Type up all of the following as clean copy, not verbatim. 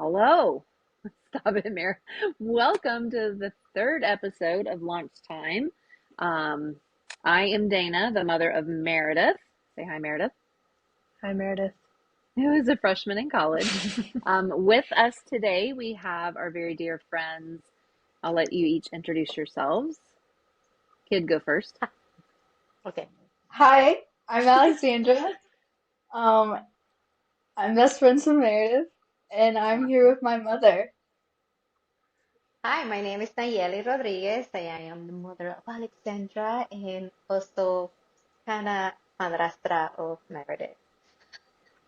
Hello. Stop it, Mary. Welcome to the third episode of Launch Time. Um, I am Dana, the mother of Meredith. Say hi, Meredith, Hi, Meredith. who is a freshman in college. With us today, we have our very dear friends. I'll let you each introduce yourselves. Kid, go first. Okay. Hi, I'm Alexandra. Um, I'm best friends with Meredith, and I'm here Awesome. with my mother. Hi, my name is Nayeli Rodriguez. I am the mother of Alexandra and also Hannah Madrastra of Meredith.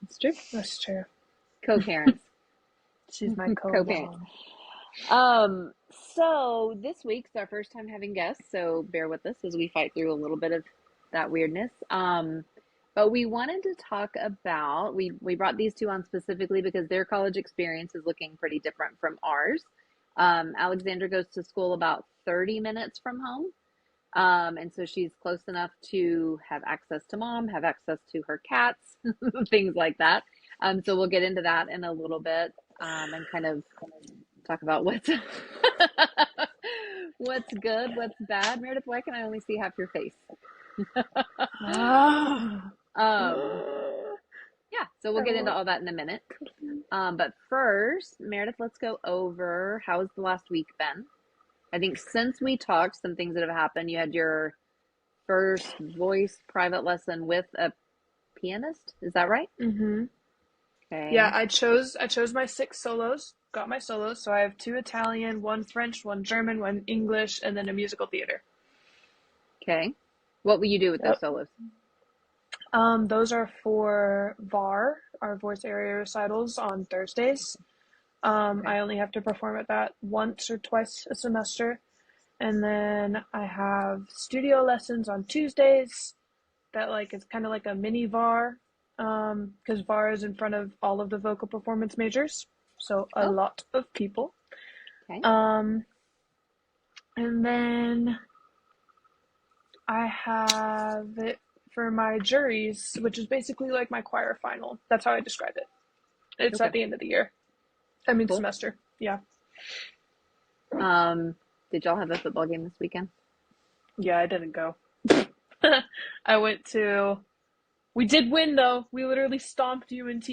It's true. That's true. Co-parents. She's my Co-parents. co-mom. So this week's our first time having guests, so bear with us as we fight through a little bit of that weirdness. But we wanted to talk about we brought these two on specifically because their college experience is looking pretty different from ours. Alexandra goes to school about 30 minutes from home. And so she's close enough to have access to mom, have access to her cats, things like that. So we'll get into that in a little bit, and kind of talk about what's what's good, what's bad. Meredith, why can I only see half your face? Ah. Um, yeah, so we'll I get into love all that in a minute. But first, Meredith, let's go over how's the last week been. I think since we talked, some things that have happened. You had your first voice private lesson with a pianist. Is that right? Mm-hmm. Yeah, Okay. I chose my six solos. Got my solos, so I have two Italian, one French, one German, one English, and then a musical theater. Okay. What will you do with those Yep. solos? Those are for VAR, our voice area recitals on Thursdays. Okay. I only have to perform at that once or twice a semester. And then I have studio lessons on Tuesdays that like is kind of like a mini VAR, because VAR is in front of all of the vocal performance majors, so a Oh, lot of people. okay. Um, and then I have it for my juries, which is basically like my choir final. That's how I describe it. It's Okay. at the end of the year. I mean Cool. semester. Yeah. Um, did y'all have a football game this weekend? Yeah, I didn't go. I went to. We did win though. We literally stomped UNT.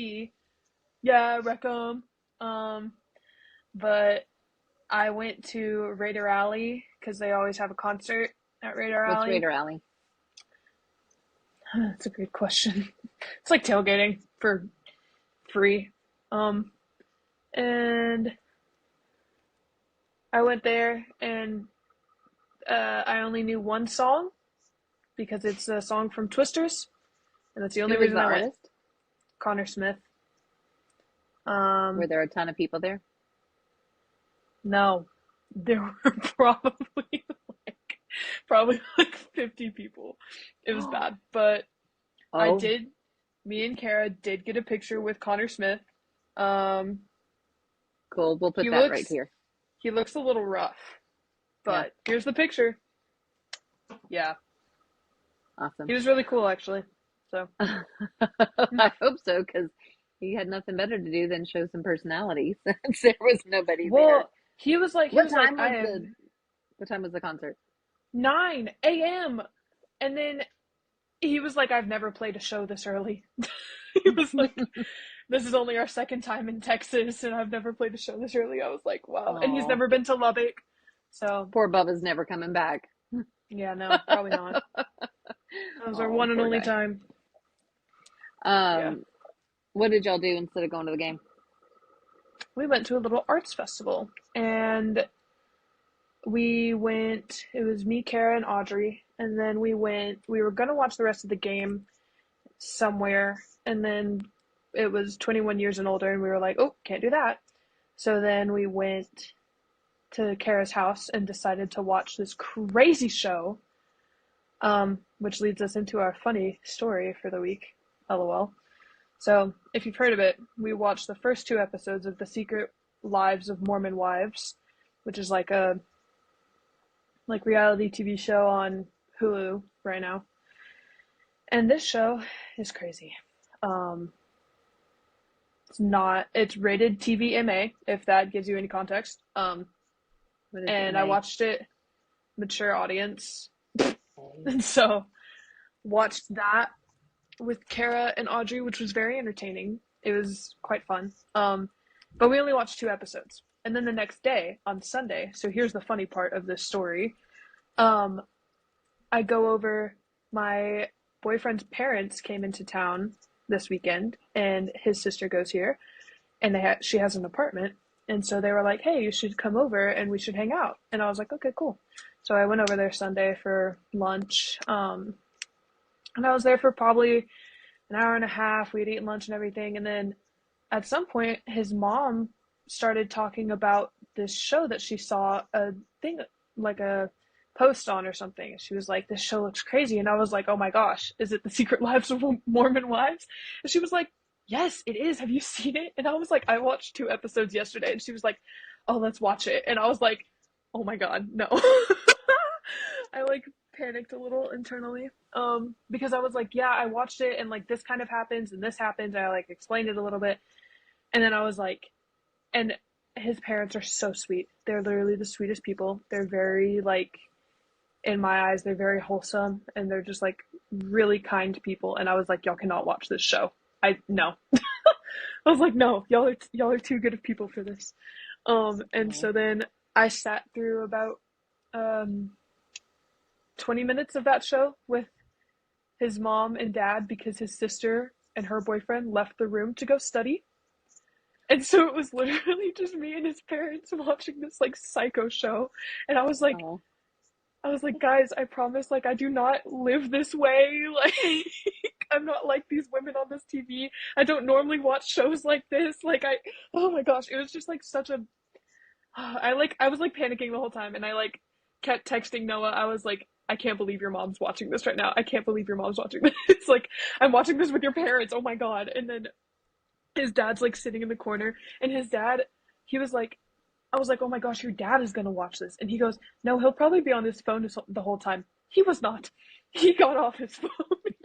Yeah, Wreckham. Um, but I went to Raider Alley because they always have a concert at Raider What's Alley. Raider Alley? That's a good question. It's like tailgating for free. Um, and I went there and I only knew one song because it's a song from Twisters, and that's the only Who was reason the I went. artist? Connor Smith. Were there a ton of people there? No, there were like probably like 50 people. It was bad, but I Oh, did. Me and Kara did get a picture with Connor Smith. Um, cool. We'll he put that right looks here. he looks a little rough, Yeah, but here's the picture. Yeah, awesome. he was really cool actually. So I hope so, because he had nothing better to do than show some personality since there was nobody there. well, he was like he What was like time I was have the concert? 9 a.m. and then he was like I've never played a show this early. He was like this is only our second time in Texas and I've never played a show this early. I was like, wow. And he's Oh, never been to Lubbock. So, poor Bubba's never coming back. yeah, no, probably not. That was our Oh, one and poor only guy. time. Yeah. Um, what did y'all do instead of going to the game? We went to a little arts festival and it was me, Kara, and Audrey. And then we were going to watch the rest of the game somewhere. And then it was 21 years and older. And we were like, oh, can't do that. So then we went to Kara's house and decided to watch this crazy show, which leads us into our funny story for the week. LOL. So, if you've heard of it, we watched the first two episodes of The Secret Lives of Mormon Wives, which is like a reality TV show on Hulu right now. And this show is crazy. Um, It's rated TVMA, if that gives you any context. What is And I MA? watched it, mature audience. And so watched that with Kara and Audrey, which was very entertaining. It was quite fun. But we only watched 2 episodes. And then the next day, on Sunday, so here's the funny part of this story. Um, I go over, my boyfriend's parents came into town this weekend, and his sister goes here, and she has an apartment. And so they were like, hey, you should come over and we should hang out. And I was like, okay, cool. So I went over there Sunday for lunch. And I was there for probably an hour and a half. We had eaten lunch and everything. And then at some point, his mom started talking about this show that she saw a thing, like a post on or something. She was like, this show looks crazy. And I was like, oh my gosh, is it The Secret Lives of Mormon Wives? And she was like, yes, it is. Have you seen it? And I was like, I watched 2 episodes yesterday. And she was like, oh, let's watch it. And I was like, oh my God, no. I like panicked a little internally. Because I was like, yeah, I watched it and like this kind of happens and this happens. And I like explained it a little bit. And then I was like, and his parents are so sweet. They're literally the sweetest people. They're very like, in my eyes, they're very wholesome and they're just like really kind people. And I was like, y'all cannot watch this show. No. I was like, no, y'all are too good of people for this. And Oh. so then I sat through about 20 minutes of that show with his mom and dad because his sister and her boyfriend left the room to go study. And so it was literally just me and his parents watching this like psycho show. And Oh. I was like, guys, I promise, like, I do not live this way. Like, I'm not like these women on this TV. I don't normally watch shows like this. Oh my gosh, it was just like such a, I was like panicking the whole time. And I like kept texting Noah. I was like, I can't believe your mom's watching this right now. I can't believe your mom's watching this. Like, I'm watching this with your parents. Oh my God. And then his dad's like sitting in the corner. And his dad, he was like, I was like, oh my gosh, your dad is going to watch this. And he goes, no, he'll probably be on his phone the whole time. He was not. He got off his phone.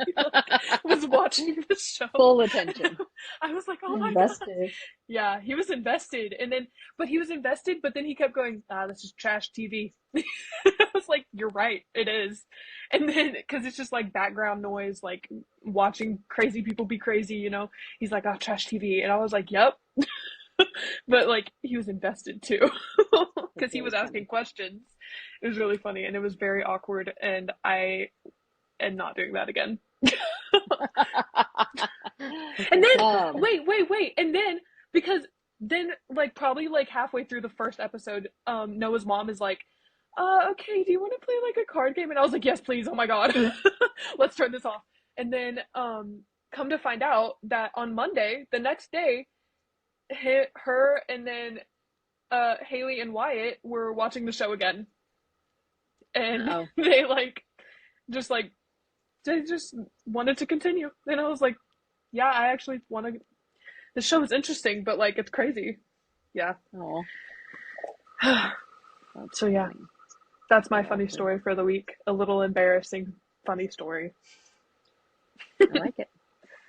He like, was watching the show. Full attention. I was like, oh my God. Invested. Yeah, he was invested. But he was invested, but then he kept going, this is trash TV. I was like, you're right, it is. And then, because it's just like background noise, like watching crazy people be crazy, he's like, oh, trash TV. And I was like, yep. But like he was invested too because That's he was really asking funny. questions. It was really funny and it was very awkward and I am not doing that again. And then Um, wait and then because then like probably like halfway through the first episode, Noah's mom is like, okay, do you want to play like a card game? And I was like, yes, please. Oh my God. Let's turn this off. And then come to find out that on Monday, the next day, her and then Haley and Wyatt were watching the show again, and oh, they like they just wanted to continue. And I was like, yeah, I actually want to. The show is interesting, but like it's crazy. Yeah. oh, that's So yeah, funny. that's my So funny awkward. story for the week. A little embarrassing, funny story. I like it.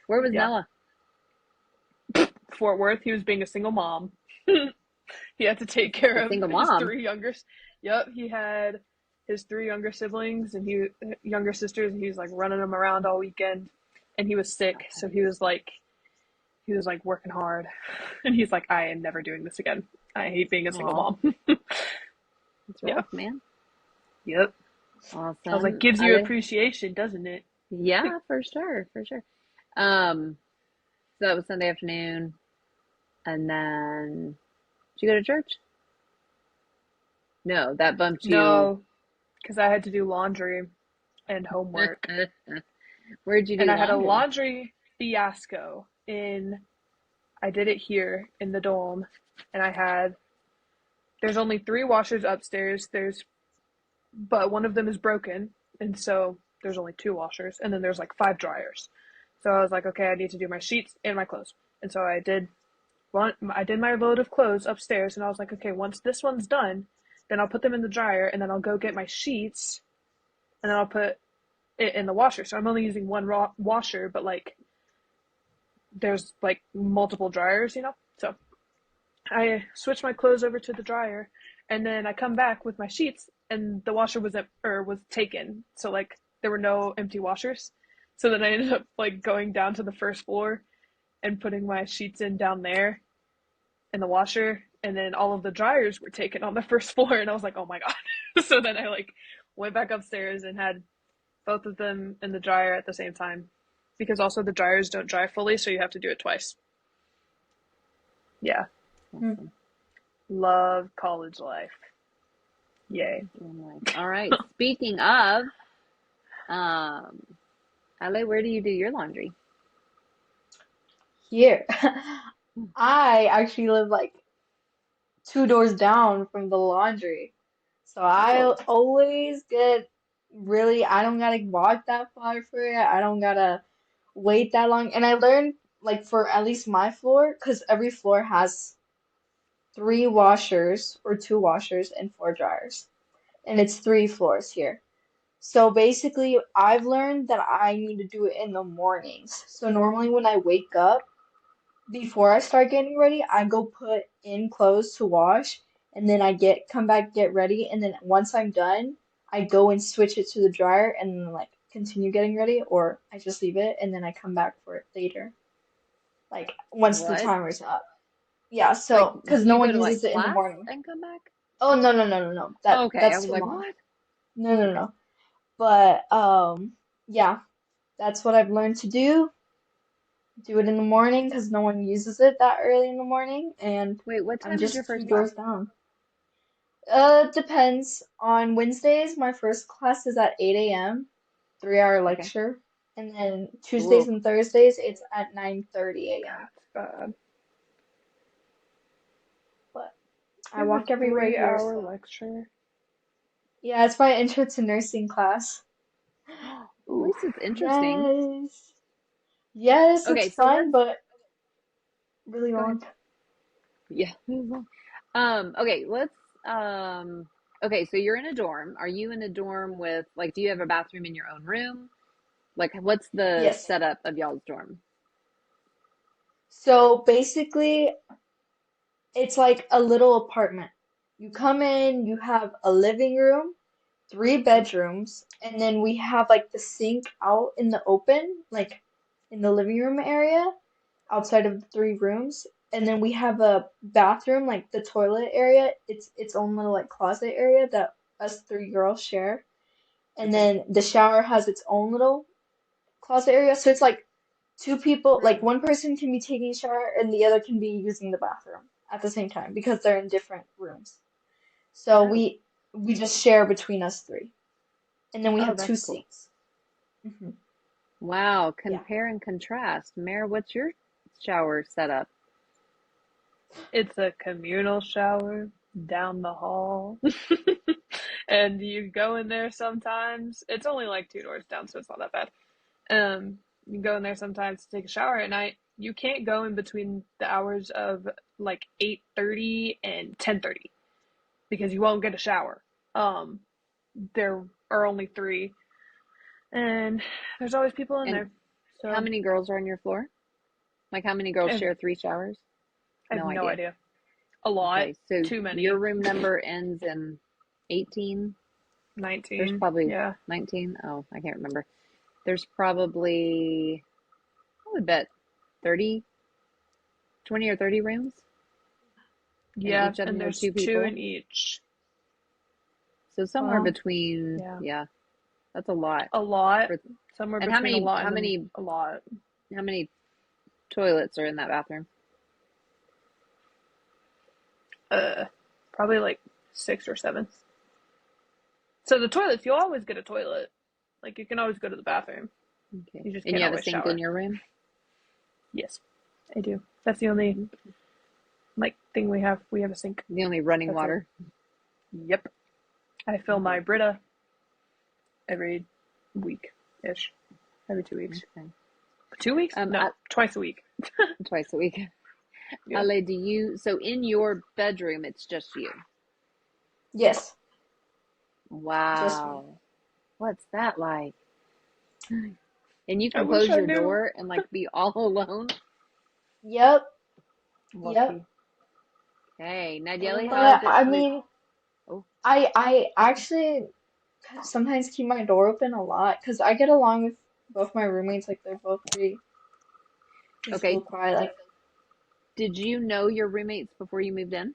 Where was Yeah. Noah? Fort Worth. He was being a single mom. He had to take care A of single his mom. 3 younger. Yep, he had his 3 younger siblings and younger sisters, and he was like running them around all weekend. And he was sick, so Okay. he was like working hard, and he's like, I am never doing this again. I hate being a single Oh, mom. it's Yeah. rough, man. Yep. I was like, Awesome. gives I you did. appreciation, doesn't it? Yeah, for sure, for sure. Um, so that was Sunday afternoon, and then did you go to church? No, that bumped you. No, because I had to do laundry and homework, Where'd you and do I had a laundry? laundry fiasco in. I did it here in the dorm, and there's only 3 washers upstairs. But one of them is broken, and so there's only 2 washers, and then there's like 5 dryers. So I was like, okay, I need to do my sheets and my clothes, and so I did my load of clothes upstairs, and I was like, okay, once this one's done, then I'll put them in the dryer, and then I'll go get my sheets, and then I'll put it in the washer. So I'm only using one washer, but like there's like multiple dryers, you know? So I switch my clothes over to the dryer, and then I come back with my sheets, and the washer was taken. So like there were no empty washers. So then I ended up like going down to the first floor and putting my sheets in down there in the washer, and then all of the dryers were taken on the first floor, and I was like, oh my God. So then I like went back upstairs and had both of them in the dryer at the same time, because also the dryers don't dry fully, so you have to do it twice. Yeah, Hmm. Awesome. love college life. Yay. All right. Speaking of, um, Ale, where do you do your laundry? Here. I actually live like 2 doors down from the laundry. So I Oh, always get really, I don't gotta walk that far for it. I don't gotta wait that long. And I learned, like, for at least my floor, because every floor has 3 washers or 2 washers and 4 dryers. And it's 3 floors here. So basically, I've learned that I need to do it in the mornings. So normally when I wake up, before I start getting ready, I go put in clothes to wash, and then I come back, get ready, and then once I'm done, I go and switch it to the dryer and then like continue getting ready, or I just leave it and then I come back for it later, like once the what? timer's up. Yeah, Like, so because do no you go one to like uses it in the class morning. and come back? Oh no no no no no. Okay, I That's was for like, mom. what? No no Okay. no. But yeah, that's what I've learned to do. Do it in the morning because no one uses it that early in the morning, and Wait, what I'm time is your just two first class? doors down. Depends. On Wednesdays, my first class is at 8 a.m., 3 hour Okay. lecture. And then Tuesdays Cool. and Thursdays, it's at 9:30 a.m. God. But I You have a walk everywhere here, 3 hour so lecture. yeah, it's my intro to nursing class. At Ooh, least it's interesting. yes. Yes, it's Okay, so fun, let's but really go ahead. long. Yeah. Okay, let's okay, so you're in a dorm. Are you in a dorm with like do you have a bathroom in your own room? Like what's the Yes. setup of y'all's dorm? So basically, it's like a little apartment. You come in, you have a living room, 3 bedrooms, and then we have like the sink out in the open, like in the living room area, outside of the 3 rooms. And then we have a bathroom, like the toilet area. It's its own little like closet area that us 3 girls share. And Okay. then the shower has its own little closet area. So it's like 2 people, like one person can be taking a shower and the other can be using the bathroom at the same time because they're in different rooms. So Oh. we just share between us 3. And then we Oh, have two that's cool. sinks. Hmm. Wow, Yeah. compare and contrast. Mare, what's your shower setup? It's a communal shower down the hall. And you go in there sometimes. It's only like 2 doors down, so it's not that bad. You can go in there sometimes to take a shower at night. You can't go in between the hours of like 8:30 and 10:30 because you won't get a shower. Um, there are only 3, and there's always people in And there. how So many girls are on your floor? Like how many girls I have, share 3 showers? I have No no idea. idea. A lot, Okay, so too your many. room number ends in 18. There's 19. probably Yeah. 19. Oh, I can't remember. There's probably, I would bet 30, 20 or 30 rooms, and Yeah, each of and them are there's two 2 people. in each. So somewhere Well, between, yeah. yeah, that's a lot A lot. for, Somewhere and between a lot how and many, a lot. how many toilets are in that bathroom? Uh, Probably like 6 or 7. So the toilets, you'll always get a toilet. Like you can always go to the bathroom. Okay. You just And can't you have a always sink in shower. your room? Yes, I do. That's the only Okay. like thing we have. We have a sink. The only running That's it. water? Yep. I fill my Okay. Brita every week ish. Every 2 weeks. Okay. 2 weeks? No, twice a week. Twice a week. Yeah. Ale, so in your bedroom, it's just you? Yes. Just me. Wow. What's that like? And you I can wish close I your knew. door and like be all alone? Yep, yep. Lucky. Okay. Nayeli, how is But it I for you? mean, Oh, I actually sometimes keep my door open a lot because I get along with both my roommates. Like they're both pretty peaceful, okay. quiet. Like Did you know your roommates before you moved in?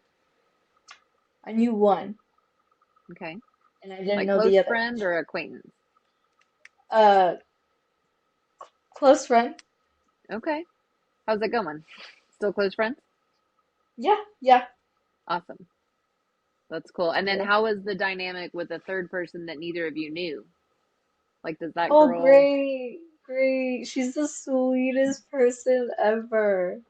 I knew one Okay. and I didn't Like know close the other. friend or acquaintance? Uh, close friend. Okay. How's it going? Still close friends? Yeah, yeah, Awesome. That's cool. And then yeah. how was the dynamic with the third person that neither of you knew? Like, does that Oh, girl? great, great. She's the sweetest person ever.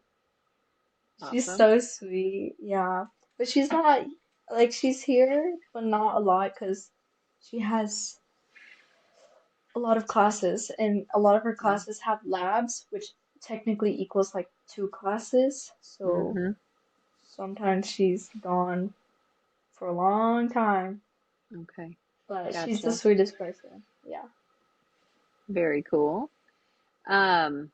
She's Awesome. so sweet. Yeah. But she's not like she's here, but not a lot because she has a lot of classes, and a lot of her classes have labs, which technically equals like two classes. So Mm-hmm. sometimes she's gone for a long time, Okay. but she's the Gotcha. sweetest person. Yeah. Very cool. Um,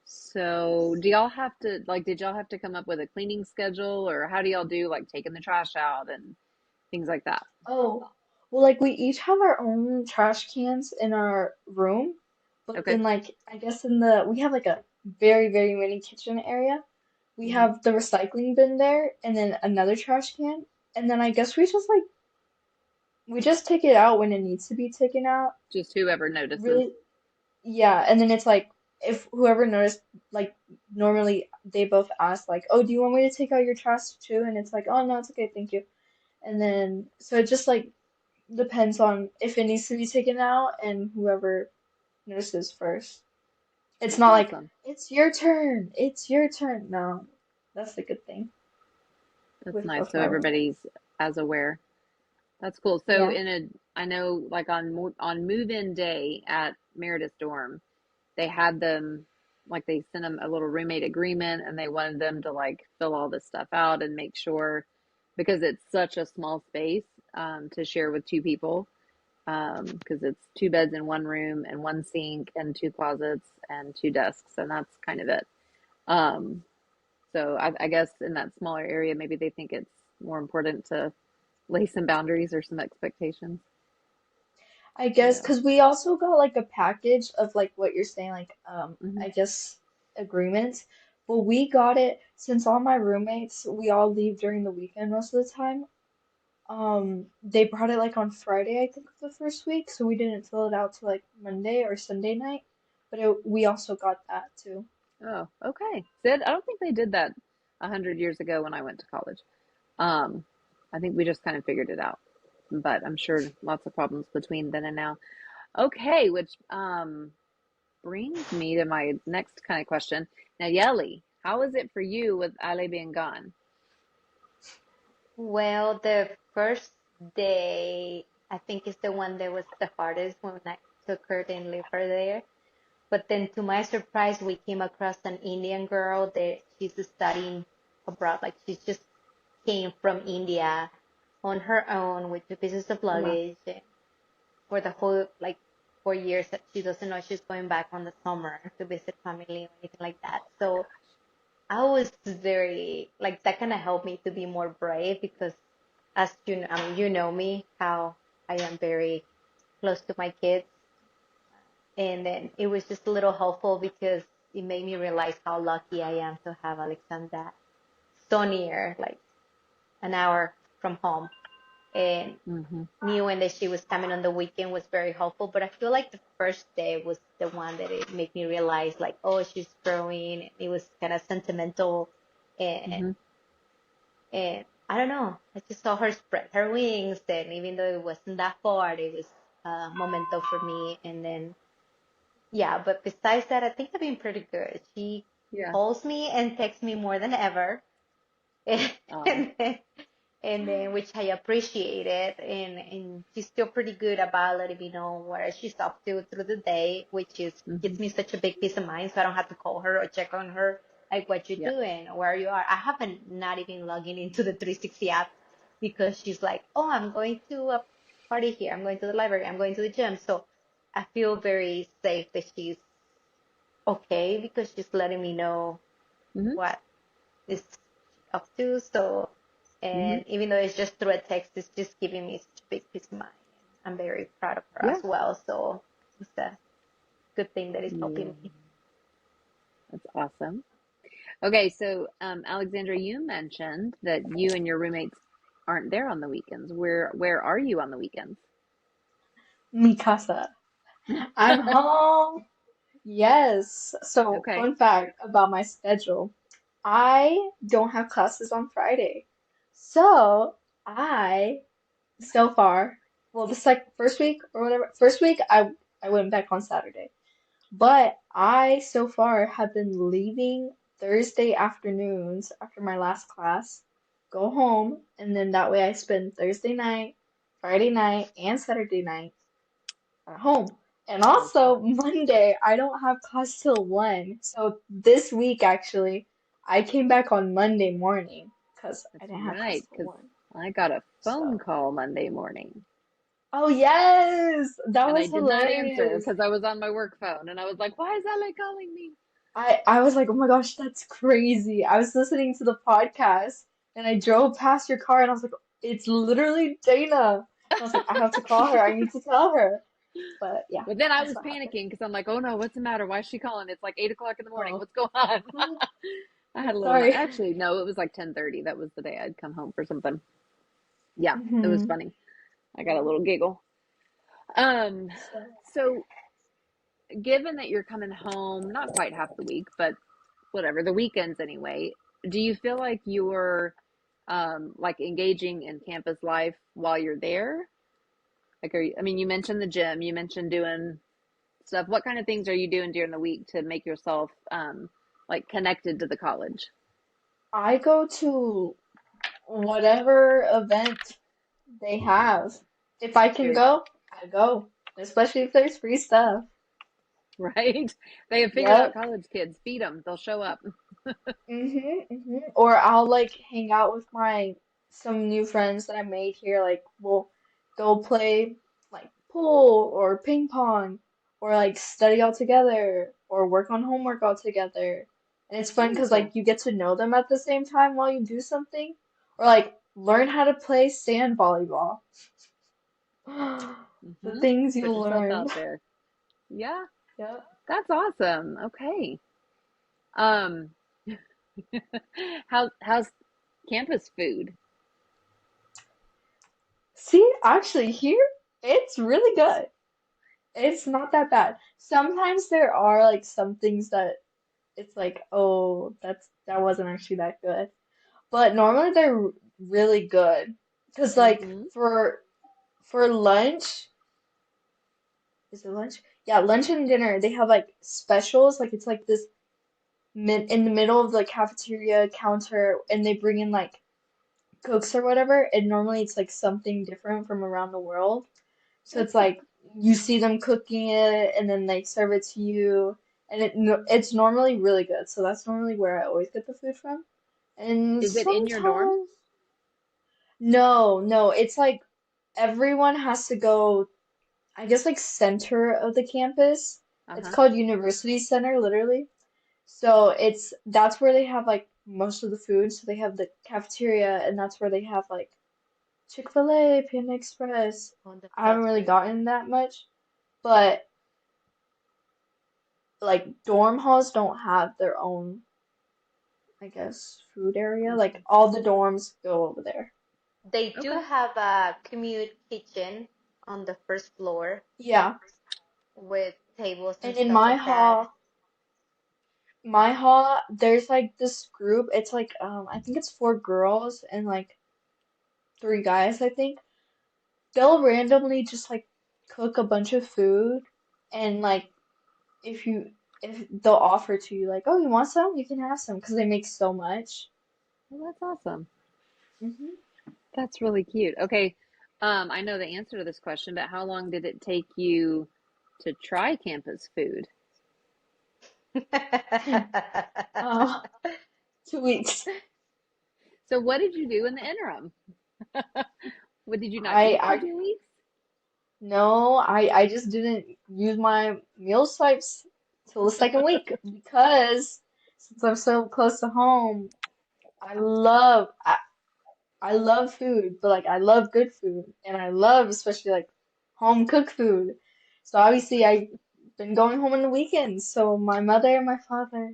so do y'all have to like did y'all have to come up with a cleaning schedule or how do y'all do like taking the trash out and things like that? Oh, well, like we each have our own trash cans in our room, but Okay. then like I guess in the we have like a very, very mini kitchen area. We Hmm. have the recycling bin there and then another trash can. And then I guess we just take it out when it needs to be taken out. Just whoever notices. Really, yeah, and then it's like if whoever noticed, like normally they both ask like, "Oh, do you want me to take out your trash too?" And it's like, "Oh no, it's okay, thank you." And then so it just like depends on if it needs to be taken out and whoever notices first. It's That's not like awesome. it's your turn, it's your turn. No, that's the good thing That's with nice. both So my everybody's roommates. as aware. That's cool. So Yeah. in a, I know like on move-in day at Meredith dorm, they had them like they sent them a little roommate agreement and they wanted them to like fill all this stuff out and make sure because it's such a small space to share with two people because it's two beds in one room and one sink and two closets and two desks and that's kind of it. Um, so I guess in that smaller area, maybe they think it's more important to lay some boundaries or some expectations. I guess Yeah. because we also got like a package of like what you're saying, like Hmm. I guess agreements. But we got it since all my roommates, we all leave during the weekend most of the time. They brought it like on Friday, I think, of the first week, so we didn't fill it out till like Monday or Sunday night. But we also got that too. Oh, okay. Sid, I don't think they did that 100 years ago when I went to college. Um, I think we just kind of figured it out, but I'm sure lots of problems between then and now. Okay, which brings me to my next kind of question. Now, Yeli, how is it for you with Ale being gone? Well, the first day, I think is the one that was the hardest when I took her and leave her there. But then, to my surprise, we came across an Indian girl that she's studying abroad. Like she just came from India on her own with 2 pieces of Oh, wow. luggage and for the whole like 4 years that she doesn't know she's going back on the summer to visit family or anything like that. So I was very like that kind of helped me to be more brave because as you know, I mean, you know me how I am very close to my kids, and then it was just a little helpful because it made me realize how lucky I am to have Alexandra so near, like an hour from home, and Hmm. knew that she was coming on the weekend was very helpful. But I feel like the first day was the one that it made me realize like, oh, she's growing. And it was kind of sentimental, and Hmm. and I don't know. I just saw her spread her wings, and even though it wasn't that far, it was a memento for me. And then yeah, but besides that, I think I've been pretty good. She Yeah. calls me and texts me more than ever. Oh. And then, and then which I appreciate it, and she's still pretty good about letting me know where she's up to through the day, which is Hmm. gives me such a big peace of mind, so I don't have to call her or check on her like what you're Yeah. doing or where you are. I haven't not even logging into the 360 app because she's like, oh, I'm going to a party here, I'm going to the library, I'm going to the gym, so I feel very safe that she's okay because she's letting me know Hmm. what is up to. So, Hmm. and even though it's just through a text, it's just giving me such a big peace of mind. I'm very proud of her Yeah. as well. So it's a good thing that is Yeah. helping me. That's awesome. Okay, so Alexandra, you mentioned that you and your roommates aren't there on the weekends. Where are you on the weekends? Mi casa. I'm home. Yes. So, Okay. fun fact about my schedule. I don't have classes on Friday. So, I so far, well, this like first week or whatever, first week I went back on Saturday. But I so far have been leaving Thursday afternoons after my last class, go home, and then that way I spend Thursday night, Friday night, and Saturday night at home. And Okay. also Monday, I don't have class till 1. So this week actually, I came back on Monday morning because I That's didn't have class right, till because 1. I got a phone So, call Monday morning oh yes, that and I was did not answer hilarious. because I was on my work phone and I was like, why is Ale calling me? I was like, oh my gosh, that's crazy. I was listening to the podcast and I drove past your car and I was like, it's literally Dana. And I was like, I have to call her. I need to tell her. But yeah, But then I that's was what happened. panicking because I'm like, oh no, what's the matter? Why is she calling? It's like 8 o'clock in the morning. Oh, What's going on? oh, I had a little, sorry. actually, no, it was like 10:30. That was the day I'd come home for something. Yeah, it was Hmm. funny. I got a Yeah. little giggle. Um, So so given that you're coming home, not quite half the week, but whatever, the weekends anyway, do you feel like you're like engaging in campus life while you're there? Like, I mean, you mentioned the gym, you mentioned doing stuff. What kind of things are you doing during the week to make yourself like connected to the college? I go to whatever event they have. If I can Very go, I go. Especially if there's free stuff. right. They have figured out Yep. college kids. Feed them, they'll show up. Or I'll like hang out with my some new friends that I made here. Like we'll go play like pool or ping pong, or like study all together, or work on homework all together. And it's fun because Wonderful. like you get to know them at the same time while you do something, or like learn how to play sand volleyball. The Hmm. things you Put yourself learn. out there. Yeah, Yep. that's awesome. Okay. Um, how's campus food? See, actually, here it's really good. It's not that bad. Sometimes there are like some things that it's like, oh, that wasn't actually that good. But normally they're really good. 'Cause like Hmm. for lunch, is it lunch? Yeah, lunch and dinner, they have like specials. Like it's like this mid in the middle of the cafeteria counter and they bring in like cooks or whatever, and normally it's like something different from around the world. So it's Okay. like you see them cooking it and then they serve it to you and it's normally really good. So that's normally where I always get the food from. And Is it in your dorm? sometimes no, no, it's like everyone has to go, I guess like center of the campus. It's Uh-huh. called University Center, literally. So it's that's where they have like most of the food. So they have the cafeteria and that's where they have like Chick-fil-A, Panda Express. Oh, that I haven't sounds really very gotten good. that much, but like dorm halls don't have their own, I guess, food area. Like Okay. all the dorms go over there. They do Okay. have a commute kitchen on the first floor Yeah. with tables and And in stuff like that. my hall, there's like this group. It's like I think it's 4 girls and like 3 guys, I think. They'll randomly just like cook a bunch of food and like if you if they'll offer to you like, "Oh, you want some? You can have some," because they make so much. Well, that's awesome. Hmm. That's really cute. Okay. I know the answer to this question, but how long did it take you to try campus food? Uh, 2 weeks. So what did you do in the interim? What did you not I eat for I 2 weeks? no, I just didn't use my meal swipes till the second week because since I'm so close to home, I love I, I love food, but like I love good food and I love especially like home cooked food. So obviously I've been going home on the weekends. So my mother and my father,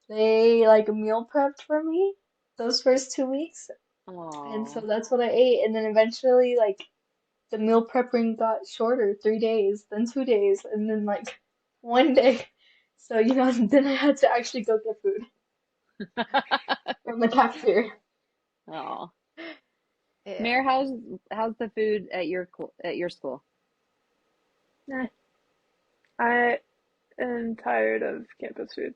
they like meal prepped for me those first 2 weeks. And so Oh, that's what I ate. And then eventually like the meal prepping got shorter, 3 days, then 2 days, and then like one day. So, then I had to actually go get food from the cafeteria. oh. Yeah. Mayor, how's the food at your school? Nah, I am tired of campus food.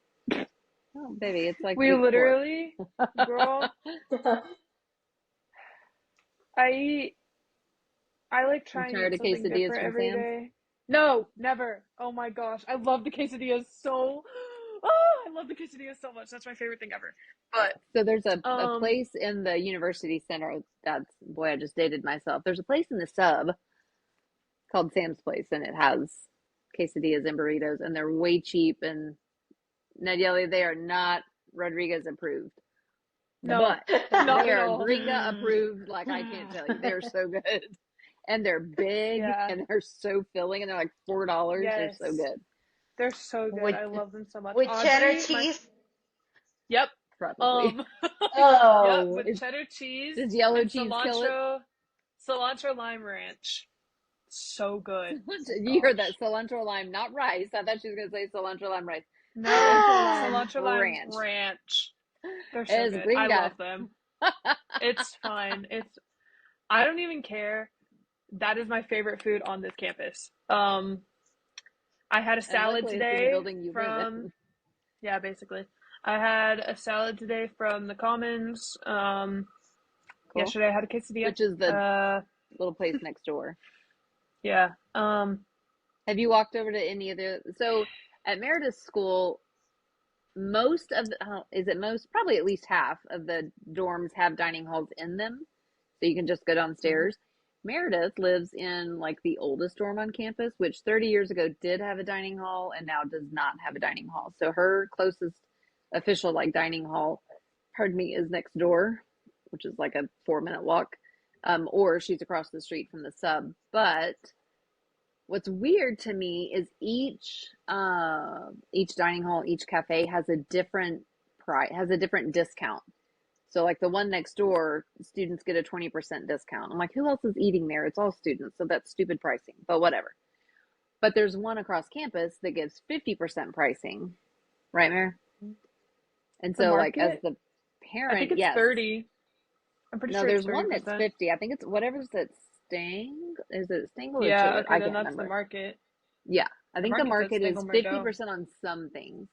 Oh, baby, it's like We week four. literally, girl, I eat I like You try and tired eat of something quesadillas different from every Sam's? day. No, never. Oh my gosh. I love the quesadillas so Oh, I love the quesadillas so much. That's my favorite thing ever. But So there's a um place in the university center. That's boy, I just dated myself. There's a place in the sub called Sam's Place, and it has quesadillas and burritos, and they're way cheap. And Nadieli, they are not Rodriguez approved, no, but not they at are all. Gringa approved. Like I can't tell you, they're so good, and they're big, Yeah. and they're so filling, and they're like $4. They're so Yes. good. They're so good. With I love them so much. with cheddar Audrey, my cheese. Yep. Probably. Um Yep, Oh, with Is cheddar cheese does yellow and cheese kill it? cilantro lime ranch. So good. You heard that Gosh. cilantro lime, not rice. I thought she was gonna say cilantro lime rice. No, Cilantro lime cilantro lime ranch ranch. They're so is good. I gringa. love them. It's fine. I don't even care. That is my favorite food on this campus. I had a And salad luckily, it's in the today building you live from, in. yeah, basically. I had a salad today from the Commons. Cool. Yesterday I had a quesadilla. Which is the Uh, little place next door. yeah. Have you walked over to any of the? So at Meredith's school, most of the, is it most? Probably at least half of the dorms have dining halls in them, so you can just go downstairs. Meredith lives in like the oldest dorm on campus, which 30 years ago did have a dining hall and now does not have a dining hall. So her closest official like dining hall, pardon me, is next door, which is like a 4 minute walk. Or she's across the street from the sub. But what's weird to me is each dining hall, each cafe has a different price, has a different discount. So like the one next door, students get a 20% discount. I'm like, who else is eating there? It's all students, so that's stupid pricing, but whatever. But there's one across campus that gives 50% pricing, right, Mayor? And the so like as market, the I think parent, it's yes. 30. I'm pretty No, sure it's there's one that's 30%. 50. I think it's whatever's that Sting. Is it Stingle or Yeah, Chiller? okay, I then can't that's the remember. market. Yeah. I The think the market's at market is Stengel Merdell. 50% on some things.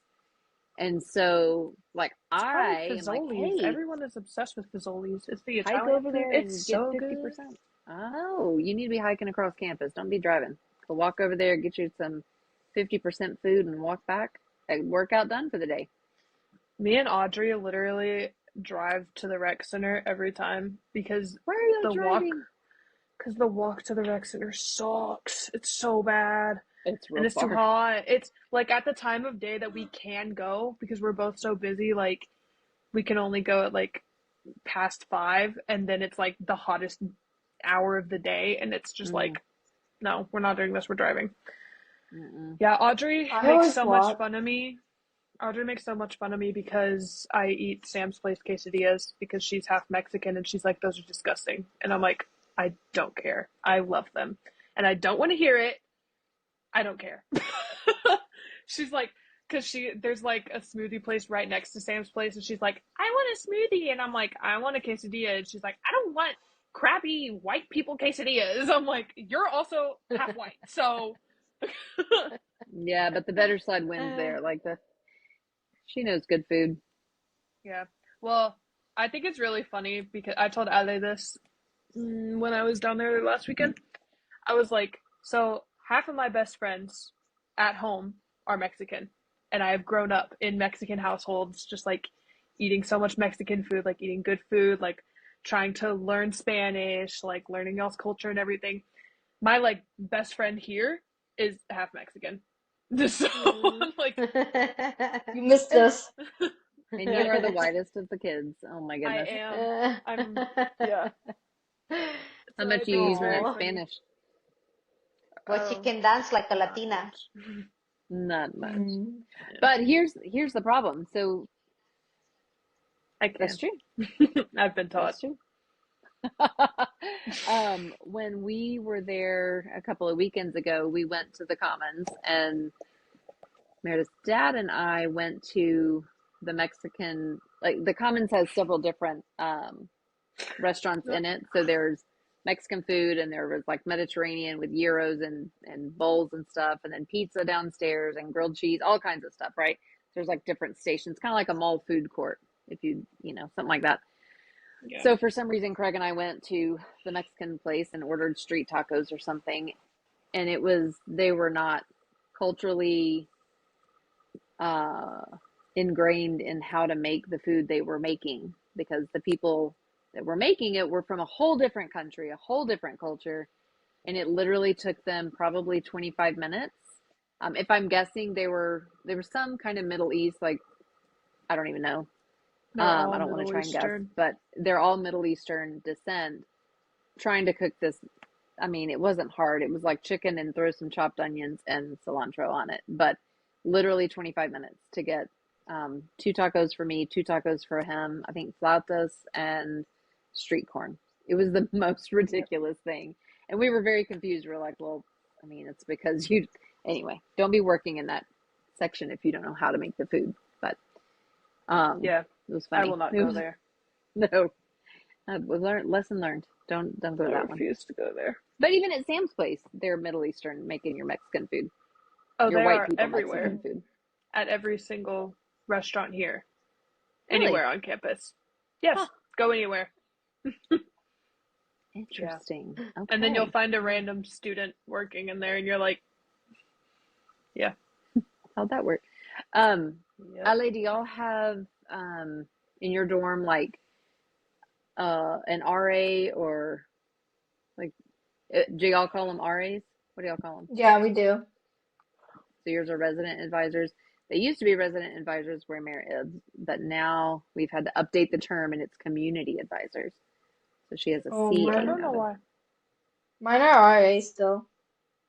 And so like It's probably I am like, Fazoli's. hey, Everyone is obsessed with Fazoli's. It's the hike Italian over food. there It's and get so good. 50%. Oh, you need to be hiking across campus. Don't be driving. Go walk over there, get you some 50% food and walk back. A workout done for the day. Me and Audrey literally drive to the rec center every time Where are you the walk driving? because the walk to the rec center sucks. It's so bad. It's And real it's too far. hot. It's like at the time of day that we can go because we're both so busy, like we can only go at like past 5 and then it's like the hottest hour of the day and it's just Mm, like no, we're not doing this, we're driving. mm-mm. Yeah, Audrey I makes always so much walk. fun of me. Audrey makes so much fun of me because I eat Sam's Place quesadillas because she's half Mexican and she's like, those are disgusting. And I'm like, I don't care. I love them. And I don't want to hear it. I don't care. She's like, because there's like a smoothie place right next to Sam's Place and she's like, I want a smoothie. And I'm like, I want a quesadilla. And she's like, I don't want crappy white people quesadillas. I'm like, you're also half white. So, Yeah, but the better side wins Uh, there. She knows good food. yeah. Well, I think it's really funny because I told Ale this when I was down there last weekend. I was like, so half of my best friends at home are Mexican, and I have grown up in Mexican households, just like eating so much Mexican food, like eating good food, like trying to learn Spanish, like learning else culture and everything. My like best friend here is half Mexican. So like, You missed and us. And you are the whitest of the kids. Oh my I goodness. am. I'm yeah. How So I much do you think use it's in very that Oh, funny. Spanish? well, she Oh, can dance like a not Latina. much. Not much. Mm. Yeah, But here's the problem. So I that's can. true. I've been taught. That's true. When we were there a couple of weekends ago, we went to the Commons, and Meredith's dad and I went to the Mexican, like the Commons has several different restaurants Yep. in it. So there's Mexican food, and there was like Mediterranean with gyros and bowls and stuff, and then pizza downstairs and grilled cheese, all kinds of stuff, right? There's like different stations, kind of like a mall food court, if something like that. Yeah. So for some reason, Craig and I went to the Mexican place and ordered street tacos or something, and they were not culturally uh, ingrained in how to make the food they were making, because the people that were making it were from a whole different country, a whole different culture, and it literally took them probably 25 minutes. If I'm guessing, there was some kind of Middle East, like I don't even know. They're I all don't want to Middle try and guess, Eastern. but they're all Middle Eastern descent. Trying to cook this, I mean, it wasn't hard. It was like chicken and throw some chopped onions and cilantro on it, but literally 25 minutes to get two tacos for me, two tacos for him, I think flautas and street corn. It was the most Yep. ridiculous thing. And we were very confused. We are like, well, I mean, it's because anyway, don't be working in that section if you don't know how to make the food. But Yeah, it was I will funny. not It go was, there. no, lesson learned. Don't go I to that one. refuse to go there. But even at Sam's Place, they're Middle Eastern making your Mexican food, Oh, your they white are people everywhere Mexican food. at every single restaurant here, Really? anywhere on campus. Huh. Yes, go anywhere. Yeah. Interesting. And then you'll Okay. find a random student working in there, and you're like, yeah, How'd that work? yep. Ale, do y'all have in your dorm like an RA, or like do y'all call them RAs? What do y'all call them? Yeah, we do. So yours are resident advisors. They used to be resident advisors where Mayor is, but now we've had to update the term and it's community advisors. So she has a Oh, I CA don't now, know but why. mine are RA still.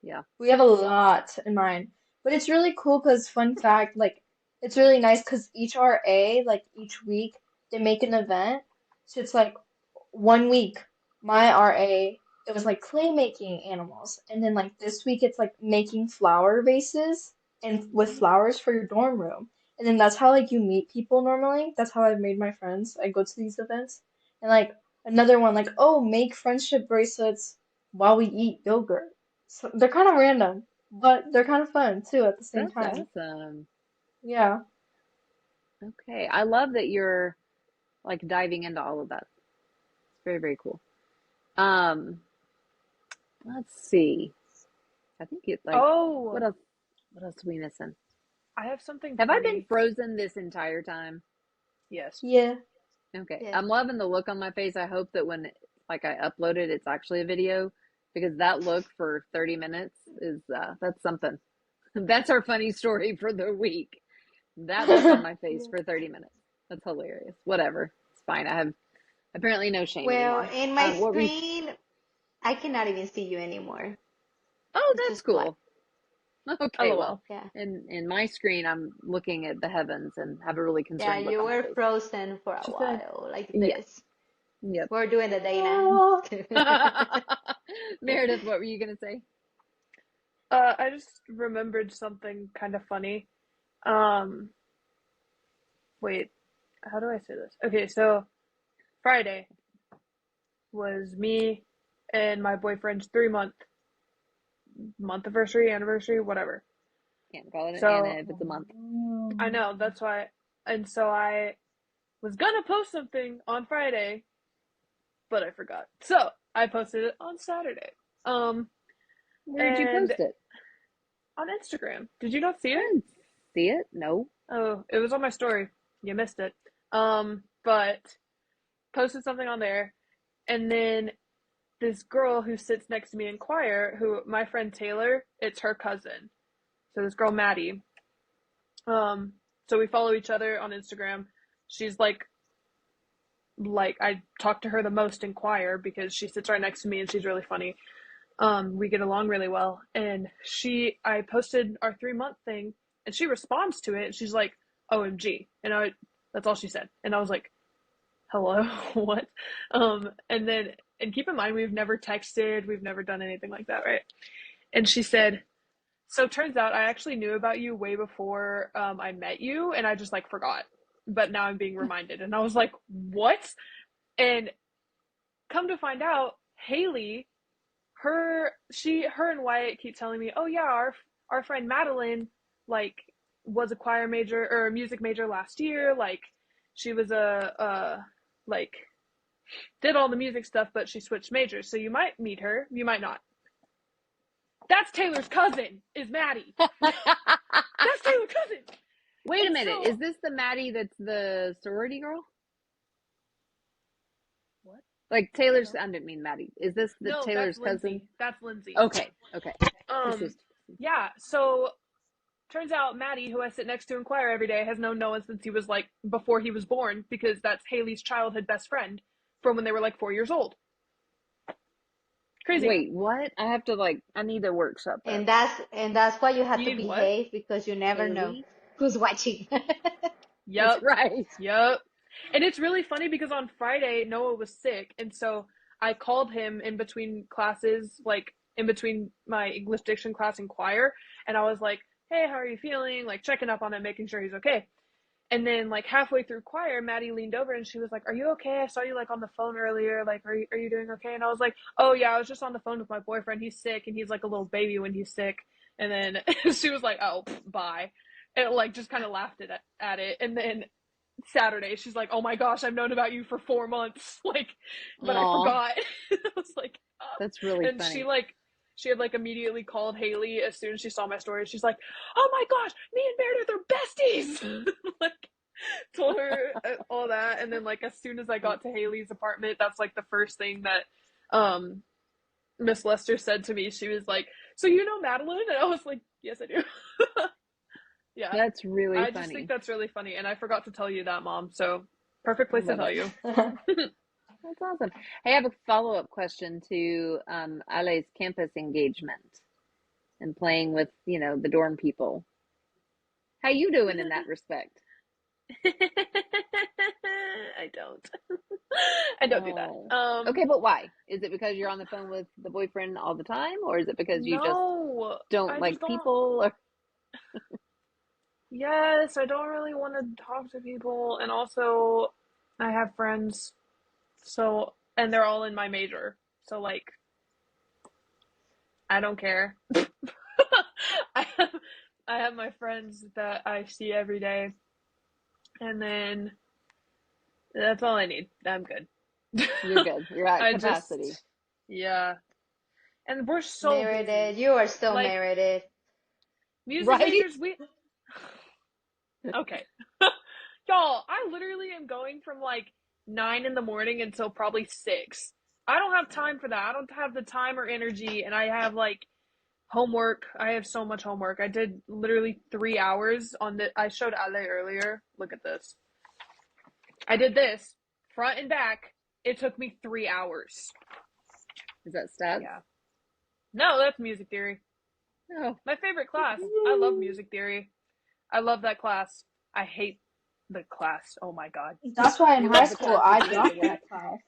yeah. We have a lot in mine. But it's really cool because, fun fact, like, it's really nice because each RA, like, each week, they make an event. So it's like 1 week, my RA, it was like clay making animals. And then, like, this week, it's like making flower vases and with flowers for your dorm room. And then that's how, like, you meet people normally. That's how I've made my friends. I go to these events. And, like, another one, like, oh, make friendship bracelets while we eat yogurt. So they're kind of random, but they're kind of fun too at the same That's time. awesome. Yeah. Okay. I love that you're like diving into all of that. It's very, very cool. Um, let's see. I think it like Oh, what else are we missing? I have something Have I been funny. frozen this entire time? Yes. Yeah. Okay. Yes. I'm loving the look on my face. I hope that when like I upload it, it's actually a video, because that look for 30 minutes is that's something. That's our funny story for the week. That look on my face Yeah. for 30 minutes. That's hilarious. Whatever. It's fine. I have apparently no shame Well, anymore. in my What were you? screen, I cannot even see you anymore. Oh, It's that's just black. cool. Okay, well, LOL. Yeah. in my screen, I'm looking at the heavens and have a really Yeah, concerned look you on my were face. frozen for a She said, while, like Yes. this. Yep. We're doing the day now. Oh. Meredith, what were you gonna say? I just remembered something kind of funny. Um, wait, how do I say this? Okay, so Friday was me and my boyfriend's 3 month anniversary, whatever. Can't call it an Anna So if it's a month. I know that's why, and so I was gonna post something on Friday, but I forgot. So I posted it on Saturday. Where did you And post it? on Instagram. Did you not see I it? didn't see it. No. Oh, it was on my story. You missed it. But posted something on there, and then this girl who sits next to me in choir, who my friend Taylor, it's her cousin. So this girl Maddie. So we follow each other on Instagram. She's like I talk to her the most in choir because she sits right next to me and she's really funny. We get along really well. And I posted our 3-month thing and she responds to it and she's like, OMG. And that's all she said. And I was like, hello, what? And keep in mind, we've never texted, we've never done anything like that, right? And she said, so turns out I actually knew about you way before I met you and I just like forgot. But now I'm being reminded. And I was like, what? And come to find out, Haley, her and Wyatt keep telling me, oh yeah, our friend Madeline like was a choir major or a music major last year. Like she was like did all the music stuff, but she switched majors. So you might meet her, you might not. That's Taylor's cousin, is Maddie. That's Taylor's cousin. Wait a And minute. so Is this the Maddie that's the sorority girl? what? Like Taylor's, No, I didn't mean Maddie. Is this the no, Taylor's that's cousin? Lindsay. That's Lindsay. Okay, okay. This Um, is yeah. So turns out Maddie, who I sit next to in choir every day, has known Noah since he was like before he was born because that's Haley's childhood best friend from when they were like 4 years old. Crazy. wait, what? I have to I need to workshop that. And that's why you have You to need what? behave because you never know Haley? who's watching. That's Yep. right. Yep. And it's really funny because on Friday Noah was sick, and so I called him in between classes, like in between my English diction class and choir, and I was like, "Hey, how are you feeling?" Like checking up on him, making sure he's okay. And then like halfway through choir, Maddie leaned over and she was like, "Are you okay? I saw you like on the phone earlier. Like, are you doing okay?" And I was like, "Oh yeah, I was just on the phone with my boyfriend. He's sick, and he's like a little baby when he's sick." And then she was like, "Oh, bye," and like just kind of laughed at it. And then Saturday, she's like, "Oh my gosh, I've known about you for 4 months, like, but I Aw, forgot." I was like, ah. that's really And funny. she had like immediately called Haley as soon as she saw my story. She's like, "Oh my gosh, me and Meredith are besties." Like, told her all that, and then like as soon as I got to Haley's apartment, that's like the first thing that um Miss Lester said to me. She was like, "So you know Madeline?" And I was like, "Yes, I do." Yeah, That's really I just think funny. that's really funny, and I forgot to tell you that, Mom. So perfect I place to love tell it. you. That's awesome. Hey, I have a follow-up question to Ale's campus engagement and playing with, the dorm people. How you doing in that respect? I don't. I don't do that. Oh. Okay, but why? Is it because you're on the phone with the boyfriend all the time, or is it because you just No, don't I just like don't. people? Or Yes, I don't really want to talk to people, and also I have friends, so and they're all in my major, so like I don't care. I have, I have my friends that I see every day, and then that's all I need. I'm good. you're good. You're at I capacity. just, yeah. And we're so Meredith, busy. you are still Like, Meredith. music Right? majors, okay. Y'all, I literally am going from like 9 in the morning until probably 6. I don't have time for that. I don't have the time or energy, and I have like homework. I have so much homework. I did literally 3 hours I showed Ale earlier. Look at this. I did this front and back. It took me 3 hours. Is that stats? Yeah. No, that's music theory. Oh, My favorite class. I love music theory. I love that class. I hate the class. Oh my God. That's why in you high love the school class, but I you hate the dropped what? that class.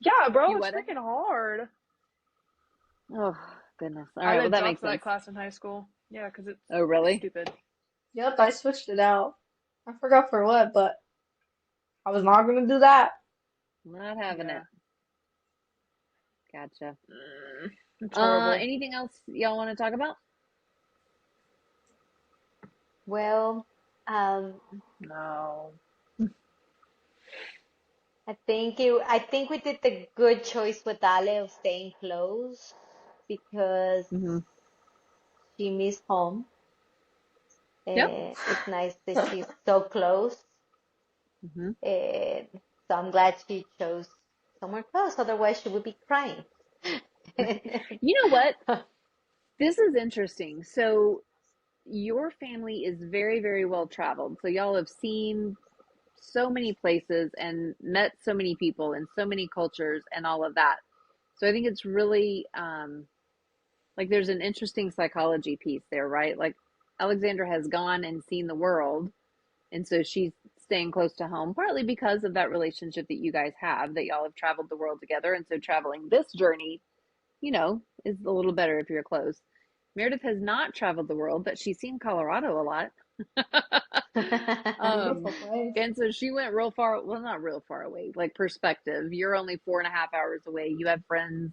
Yeah, bro, You it's what? freaking hard. Oh, goodness. All right, I well, that dropped makes that sense. class in high school. Yeah, because it's Oh, really? stupid. Yep, I switched it out. I forgot for what, but I was not gonna do that. Not having Yeah. it. Gotcha. It's horrible. Anything else y'all want to talk about? Well, No. I think we did the good choice with Ale of staying close because Mm-hmm. she missed home. Yep. It's nice that she's so close. Mm-hmm. And so I'm glad she chose somewhere close. Otherwise, she would be crying. You know what? This is interesting. So your family is very, very well traveled. So y'all have seen so many places and met so many people and so many cultures and all of that. So I think it's really like there's an interesting psychology piece there, right? Like Alexandra has gone and seen the world, and so she's staying close to home, partly because of that relationship that you guys have, that y'all have traveled the world together. And so traveling this journey, is a little better if you're close. Meredith has not traveled the world, but she's seen Colorado a lot. Beautiful um, place. and so she went real far, well, not real far away, like perspective. You're only 4.5 hours away. You have friends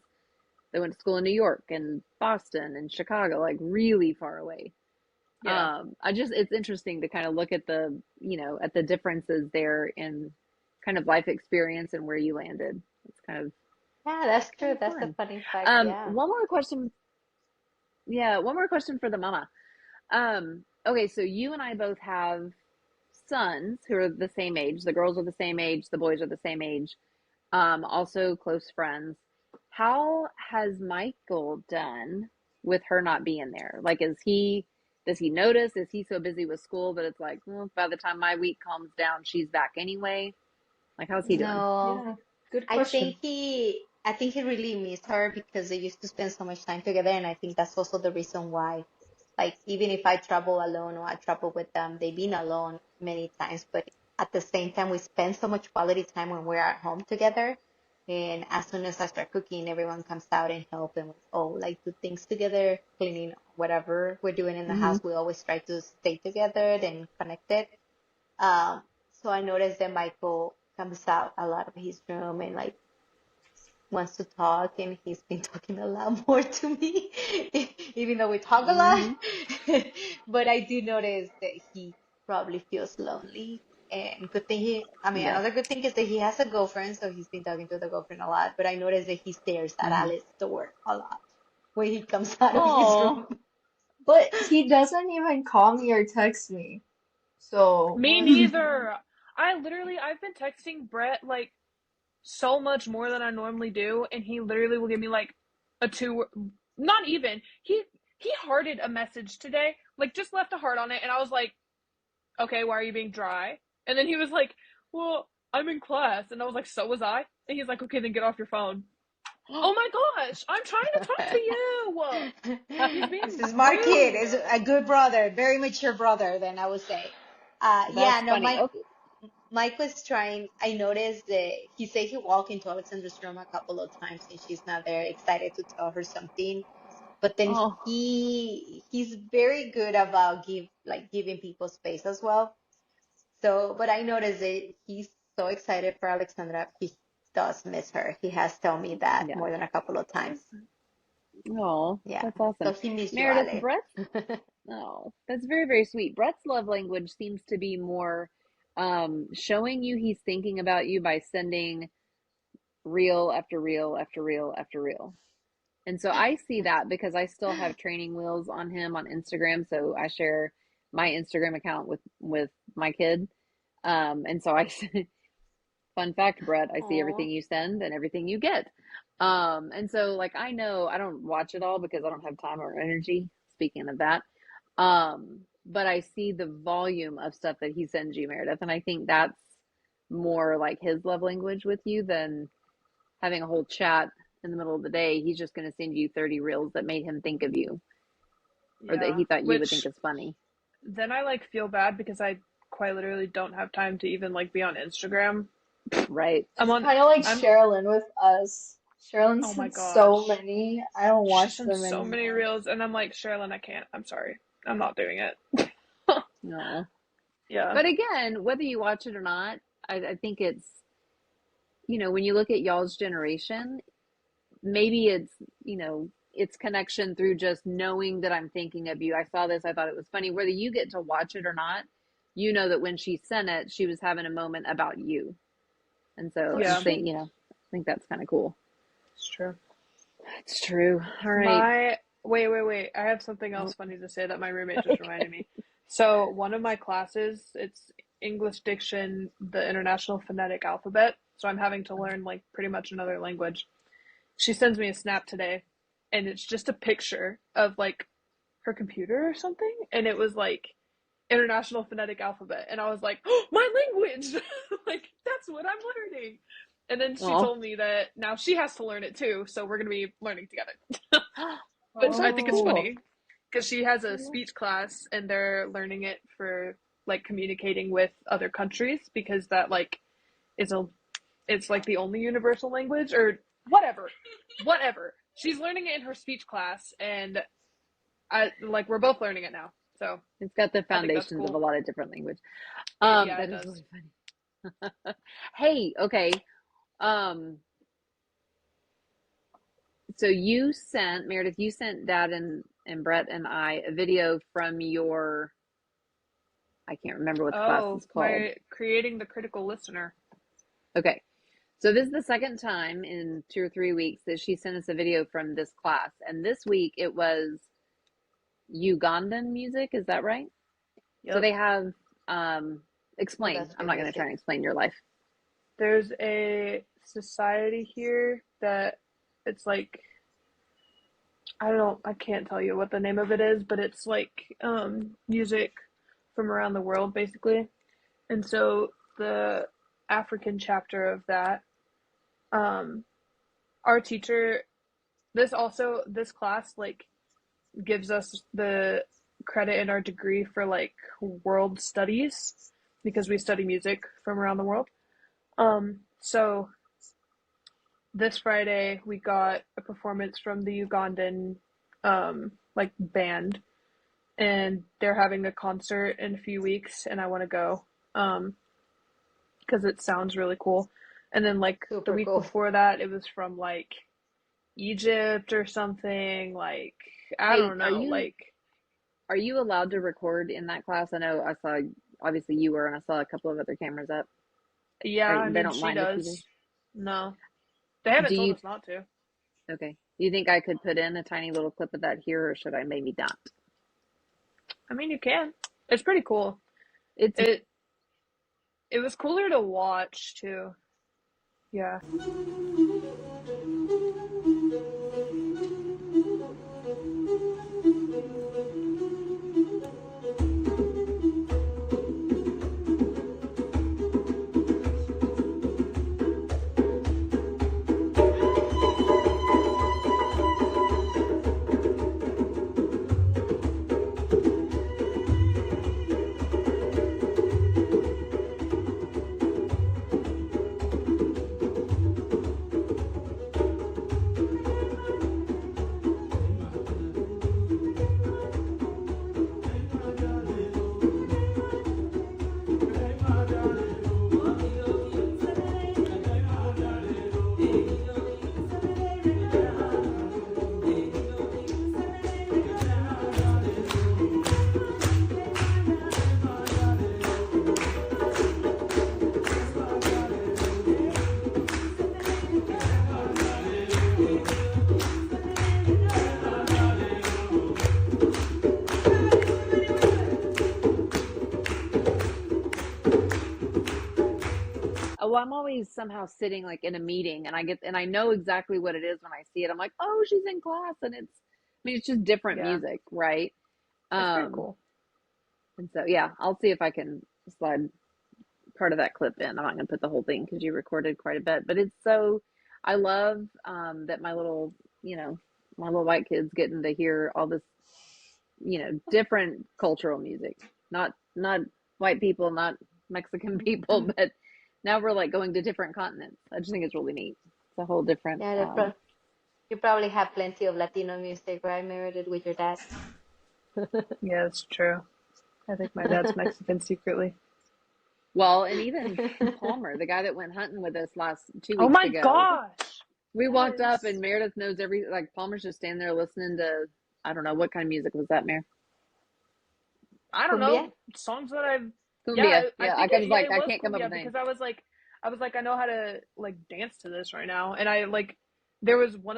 that went to school in New York and Boston and Chicago, like really far away. Yeah. It's interesting to kind of look at at the differences there in kind of life experience and where you landed. It's Yeah, that's kind true. of That's a fun. funny fact. Yeah. One more question. Yeah, one more question for the mama. Okay, so you and I both have sons who are the same age. The girls are the same age, the boys are the same age. Also close friends. How has Michael done with her not being there? Like, does he notice? Is he so busy with school that it's like, well, by the time my week calms down, she's back anyway? Like, how's he doing? No, Yeah, good I question. think he really missed her because they used to spend so much time together, and I think that's also the reason why. Like even if I travel alone or I travel with them, they've been alone many times, but at the same time we spend so much quality time when we're at home together. And as soon as I start cooking, everyone comes out and help, and we all like do things together, cleaning, whatever we're doing in the Mm-hmm. house. We always try to stay together and connected. Um, so I noticed that Michael comes out a lot of his room and like wants to talk, and he's been talking a lot more to me, even though we talk a lot. Mm-hmm. But I do notice that he probably feels lonely. And good thing I mean, Yeah. another good thing is that he has a girlfriend, so he's been talking to the girlfriend a lot. But I noticed that he stares at Mm-hmm. Alice's door a lot when he comes out of his Oh, room. But he doesn't even call me or text me. So, Me neither. I've been texting Brett like so much more than I normally do, and he literally will give me like a two, not even. He hearted a message today, like just left a heart on it, and I was like, okay, why are you being dry? And then he was like, well, I'm in class, and I was like, so was I. And he's like, okay, then get off your phone. Oh my gosh, I'm trying to talk to you. He's He's being a smart kid. rude. Is a good brother, very mature brother, then I would say. Yeah, that's no, funny. Okay. Mike was trying. I noticed that he said he walked into Alexandra's room a couple of times and she's not there, excited to tell her something. But then Oh, he's very good about giving people space as well. So, but I noticed that he's so excited for Alexandra. He does miss her. He has told me that yeah. more than a couple of times. Oh, Yeah. that's So awesome. he missed you, Meredith, Ale. Brett's, oh, that's very, very sweet. Brett's love language seems to be more showing you he's thinking about you by sending reel after reel after reel after reel. And so I see that because I still have training wheels on him on Instagram. So I share my Instagram account with my kid. And so fun fact, Brett, I see Aw. everything you send and everything you get. And so like I know I don't watch it all because I don't have time or energy. Speaking of that, but I see the volume of stuff that he sends you, Meredith, and I think that's more like his love language with you than having a whole chat in the middle of the day. He's just going to send you 30 reels that made him think of you or that Yeah, he thought you would think which is funny. then I like feel bad because I quite literally don't have time to even like be on Instagram. Right. I'm it's on kind of like I'm Sherilyn with us. Sherilyn oh my sends so gosh. many. I don't She watch sends them so many anymore. reels and I'm like, Sherilyn, I can't. I'm sorry. I'm not doing it. No. Yeah. But again, whether you watch it or not, I think it's, when you look at y'all's generation, maybe it's connection through just knowing that I'm thinking of you. I saw this, I thought it was funny. Whether you get to watch it or not, you know that when she sent it, she was having a moment about you. And so I That's Yeah, think, true. I think that's kind of cool. it's true. It's true. All right. My wait. I have something else Oh, funny to say that my roommate just reminded okay. me. So one of my classes, it's English diction, the International Phonetic Alphabet. So I'm having to learn like pretty much another language. She sends me a snap today, and it's just a picture of like her computer or something, and it was like International Phonetic Alphabet, and I was like, oh, my language, like that's what I'm learning. And then she Oh. told me that now she has to learn it too, so we're gonna be learning together, which Oh, I Oh, that's think is cool. cool. funny because she has a speech class and they're learning it for like communicating with other countries because that like is a it's like the only universal language or whatever. She's learning it in her speech class, and I like we're both learning it now, so It's got the I think that's foundations of a cool. lot of different language. Yeah, That it is does. really funny. Hey, okay. Um, so you sent Meredith, you sent Dad and Brett and I a video from your, I can't remember what the class Oh, is called. my creating the critical listener. Okay. So this is the second time in 2 or 3 weeks that she sent us a video from this class. And this week it was Ugandan music, is that right? So Yep. they have Oh, explain. that's I'm great not going to try music. and explain your life. There's a society here that it's like I can't tell you what the name of it is, but it's like music from around the world basically. And so the African chapter of that, um, our teacher, this class like gives us the credit in our degree for like world studies because we study music from around the world. So this Friday we got a performance from the Ugandan like band, and they're having a concert in a few weeks, and I want to go because it sounds really cool. And then like the Super week cool. before that, it was from like Egypt or something. Like I Hey, don't know. Like are you allowed to record in that class? I know I saw obviously you were and I saw a couple of other cameras up. yeah, Or I they mean don't she mind if you do. does. No, they haven't Do told you us not to. okay. Do you think I could put in a tiny little clip of that here or should I maybe not? I mean you can. It's pretty cool. It's It it was cooler to watch too. Yeah. oh, I'm always somehow sitting like in a meeting and I know exactly what it is when I see it. I'm like, oh, she's in class and it's just different Yeah. music, right? It's pretty Um, cool. and so yeah, I'll see if I can slide part of that clip in. I'm not going to put the whole thing because you recorded quite a bit, but it's so, I love that you know, my little white kids getting to hear all this, different cultural music. Not white people, not Mexican people, but now we're like going to different continents. I just think it's really neat. It's a whole different, Yeah, you probably have plenty of Latino music, right, Meredith, with your dad? Yeah, it's true. I think my dad's Mexican secretly. well, and even Palmer, the guy that went hunting with us last two Oh weeks my ago, gosh. we walked up and Yes. Meredith knows like Palmer's just standing there listening to, I don't know, what kind of music was that, Mare? I don't Cumbia? know songs that I've. Yeah, Cumbia. I Yeah, I think was yeah like, it I was can't come up with cumbia a name. because I was like I know how to like dance to this right now, and I like there was one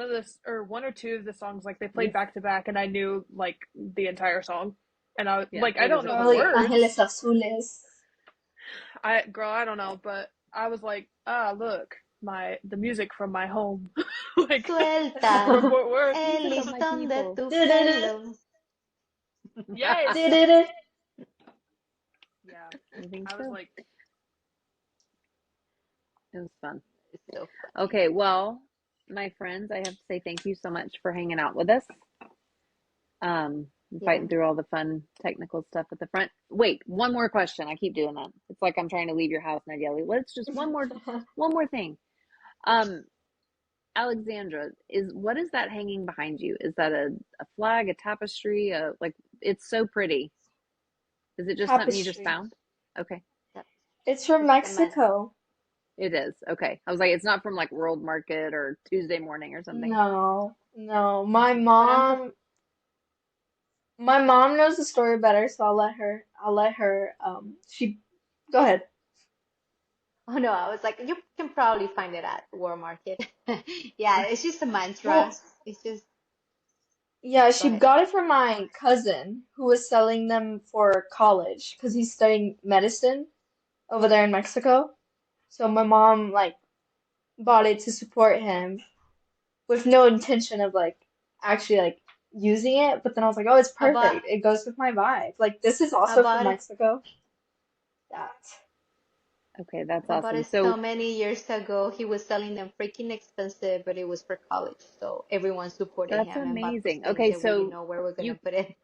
or two of the songs like they played Yes. back to back, and I knew like the entire song, and I Yeah, like I it was don't a know the Probably cumbia. Ángeles words. Azules. I don't know, but I was like look the music from my home, like Suelta from Fort Worth. el Music of my listón de people. tu pelo. Yes. Did it? Yeah. I think I was so. like, It was fun. It's so funny. Okay, well, my friends, I have to say thank you so much for hanging out with us. Yeah. Fighting through all the fun technical stuff at the front. Wait, one more question. I keep doing that. It's like I'm trying to leave your house and I yell, let's just one more thing. Um, Alexandra, what is that hanging behind you? Is that a flag, a tapestry, like it's so pretty. Is it just something you just Tapestry. found? Okay, Yep. It's from It's the man. Mexico. it is. Okay. I was like, it's not from like World Market or Tuesday Morning or something. No, no. Okay. But I'm just, My mom knows the story better, so I'll let her, she, go ahead. oh no, I was like, you can probably find it at War Market. Yeah, it's just a Well, mantra. It's just, yeah, go she ahead. got it from my cousin who was selling them for college because he's studying medicine over there in Mexico. So my mom like bought it to support him with no intention of like actually like using it, but then I was like, oh, it's How about, perfect. It goes with my vibe. Like this is how also from about, Mexico. That. Okay, that's how about awesome. it so So many years ago, he was selling them freaking expensive, but it was for college. So everyone supported that's him and bought those amazing. things, Okay, and we didn't so know where we're gonna you put it.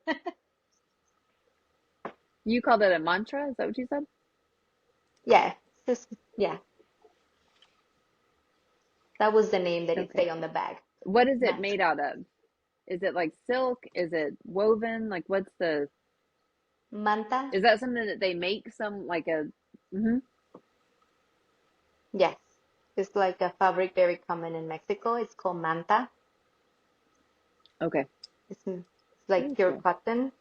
you called it a mantra? Is that what you said? Yeah, it's just, yeah, that was the name that it Okay. say on the bag. What is it Mantra. made out of? Is it like silk? Is it woven? Like what's the Manta. is that something that they make some like a hmm Yes. It's like a fabric very common in Mexico. It's called manta. Okay. It's like Very pure cool. cotton,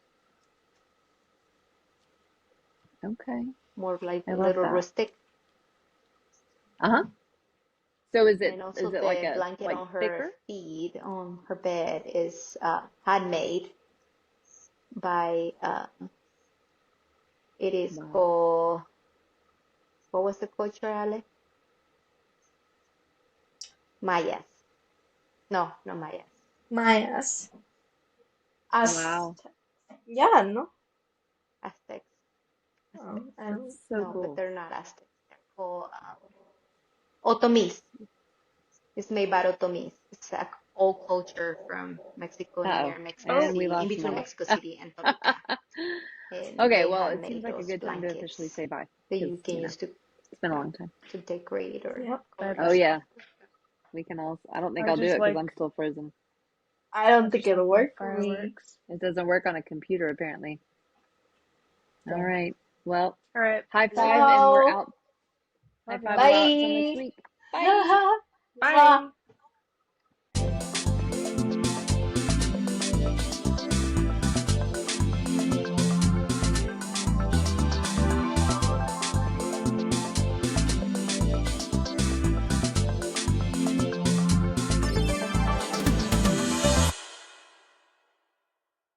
Okay. more like I a love little that. rustic. Uh-huh. So And also is it like the a blanket like on her thicker? feet, on her bed, is handmade by, it is Wow. called, what was the culture, Ale? Mayas. No, no Mayas. Mayas. As Wow. yeah, no. Aztecs. Oh, Aztecs. That's so No, but cool. they're not Aztecs. They're called Otomis. It's made by Otomis. It's a old culture from Mexico Uh-oh. near Mexico oh, And we City, in lost between Molly. Mexico City and Toluca. And Okay, they well, had it seems made like a those good time to officially blankets say bye that because, you can use it's been a long time. to decorate or yep. color Oh that's. yourself. yeah, we can all I don't think I I'll do just it because like. I'm still frozen. I I don't think just like it'll my work for me. fireworks. It doesn't work on a computer apparently. All Dang. right. Well, All right. high See ya. five and we're No. out. High Love five, y'all. we're out until next Bye. week. Bye. Mwah. Bye.